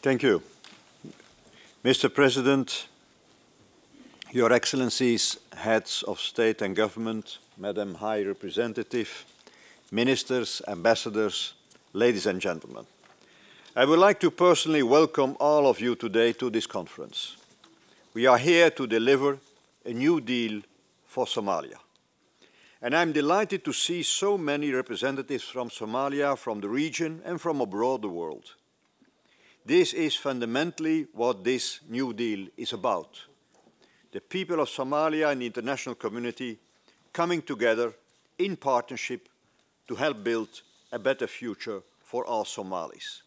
Thank you. Mr. President, Your Excellencies, Heads of State and Government, Madam High Representative, Ministers, Ambassadors, ladies and gentlemen. I would like to personally welcome all of you today to this conference. We are here to deliver a new deal for Somalia. And I'm delighted to see so many representatives from Somalia, from the region and from abroad the world. This is fundamentally what this new deal is about. The people of Somalia and the international community coming together in partnership to help build a better future for all Somalis.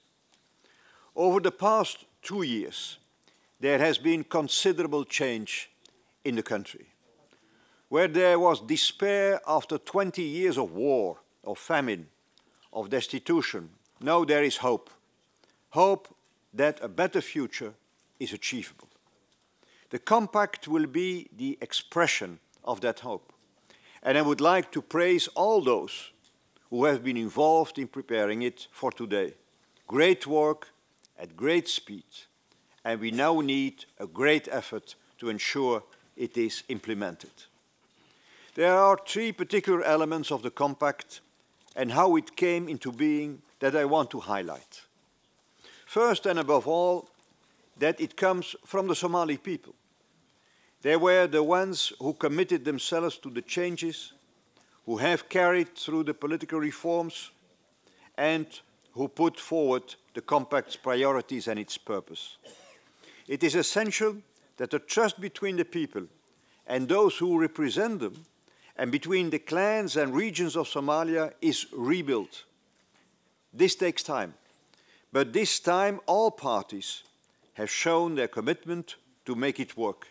Over the past 2 years, there has been considerable change in the country. Where there was despair after 20 years of war, of famine, of destitution, now there is hope. Hope that a better future is achievable. The compact will be the expression of that hope. And I would like to praise all those who have been involved in preparing it for today. Great work at great speed. And we now need a great effort to ensure it is implemented. There are 3 particular elements of the compact and how it came into being that I want to highlight. First and above all, that it comes from the Somali people. They were the ones who committed themselves to the changes, who have carried through the political reforms, and who put forward the compact's priorities and its purpose. It is essential that the trust between the people and those who represent them, and between the clans and regions of Somalia, is rebuilt. This takes time. But this time, all parties have shown their commitment to make it work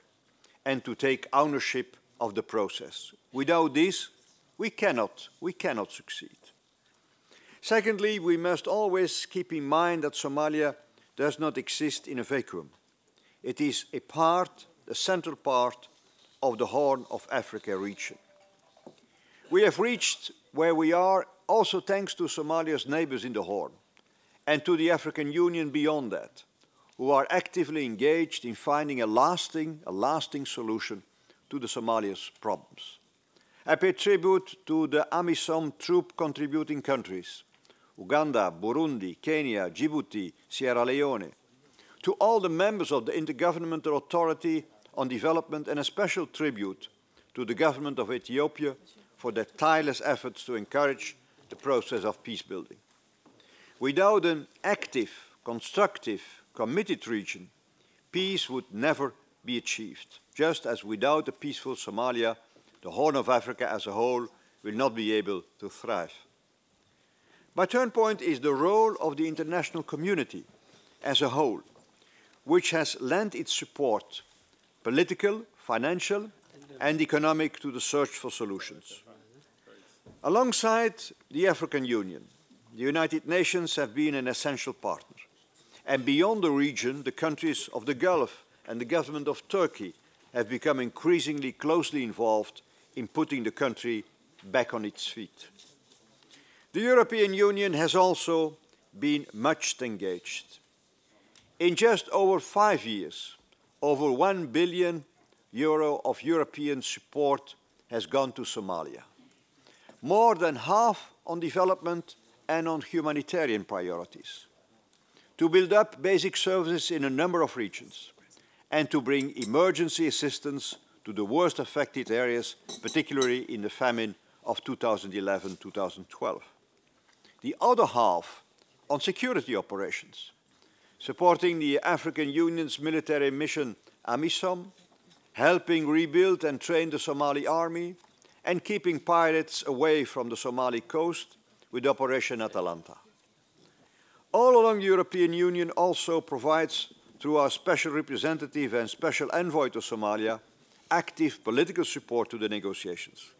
and to take ownership of the process. Without this, we cannot succeed. Secondly, we must always keep in mind that Somalia does not exist in a vacuum. It is a central part of the Horn of Africa region. We have reached where we are also thanks to Somalia's neighbors in the Horn, and to the African Union beyond that, who are actively engaged in finding a lasting solution to the Somalia's problems. I pay tribute to the AMISOM troop contributing countries, Uganda, Burundi, Kenya, Djibouti, Sierra Leone, to all the members of the Intergovernmental Authority on Development, and a special tribute to the government of Ethiopia for their tireless efforts to encourage the process of peace building. Without an active, constructive, committed region, peace would never be achieved. Just as without a peaceful Somalia, the Horn of Africa as a whole will not be able to thrive. My third point is the role of the international community as a whole, which has lent its support, political, financial, and economic, to the search for solutions. Alongside the African Union, the United Nations have been an essential partner. And beyond the region, the countries of the Gulf and the government of Turkey have become increasingly closely involved in putting the country back on its feet. The European Union has also been much engaged. In just over 5 years, over €1 billion of European support has gone to Somalia. More than half on development and on humanitarian priorities, to build up basic services in a number of regions, and to bring emergency assistance to the worst affected areas, particularly in the famine of 2011-2012. The other half on security operations, supporting the African Union's military mission AMISOM, helping rebuild and train the Somali army, and keeping pirates away from the Somali coast with Operation Atalanta. All along the European Union also provides, through our special representative and special envoy to Somalia, active political support to the negotiations.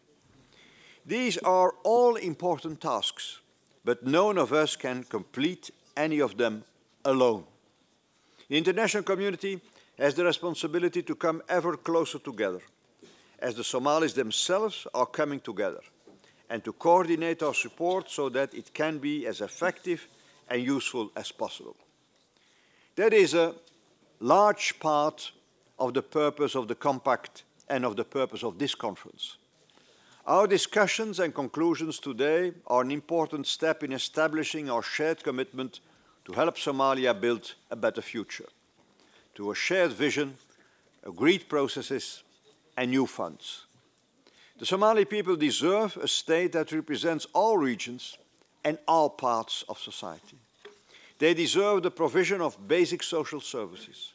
These are all important tasks, but none of us can complete any of them alone. The international community has the responsibility to come ever closer together, as the Somalis themselves are coming together, and to coordinate our support so that it can be as effective and useful as possible. That is a large part of the purpose of the Compact and of the purpose of this conference. Our discussions and conclusions today are an important step in establishing our shared commitment to help Somalia build a better future, to a shared vision, agreed processes and new funds. The Somali people deserve a state that represents all regions and all parts of society. They deserve the provision of basic social services.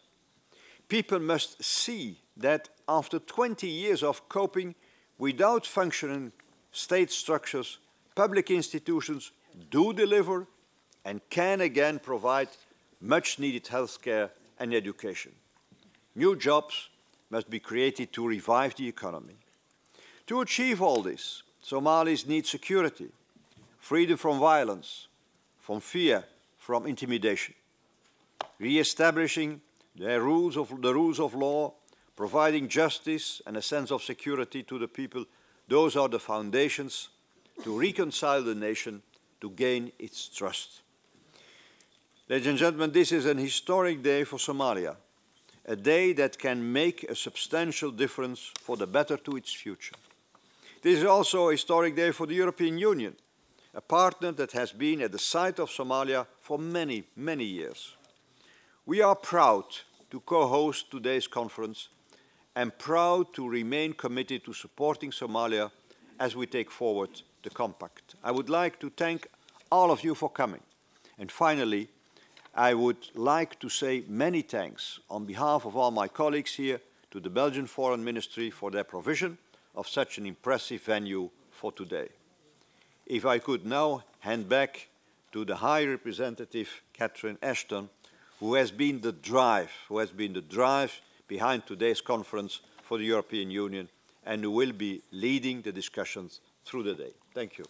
People must see that after 20 years of coping without functioning state structures, public institutions do deliver and can again provide much-needed healthcare and education. New jobs must be created to revive the economy. To achieve all this, Somalis need security, freedom from violence, from fear, from intimidation. Re-establishing the rules of law, providing justice and a sense of security to the people, those are the foundations to reconcile the nation, to gain its trust. Ladies and gentlemen, this is an historic day for Somalia, a day that can make a substantial difference for the better to its future. This is also a historic day for the European Union, a partner that has been at the side of Somalia for many, many years. We are proud to co-host today's conference and proud to remain committed to supporting Somalia as we take forward the Compact. I would like to thank all of you for coming. And finally, I would like to say many thanks on behalf of all my colleagues here to the Belgian Foreign Ministry for their provision of such an impressive venue for today. If I could now hand back to the High Representative Catherine Ashton, who has been the drive behind today's conference for the European Union and who will be leading the discussions through the day. Thank you.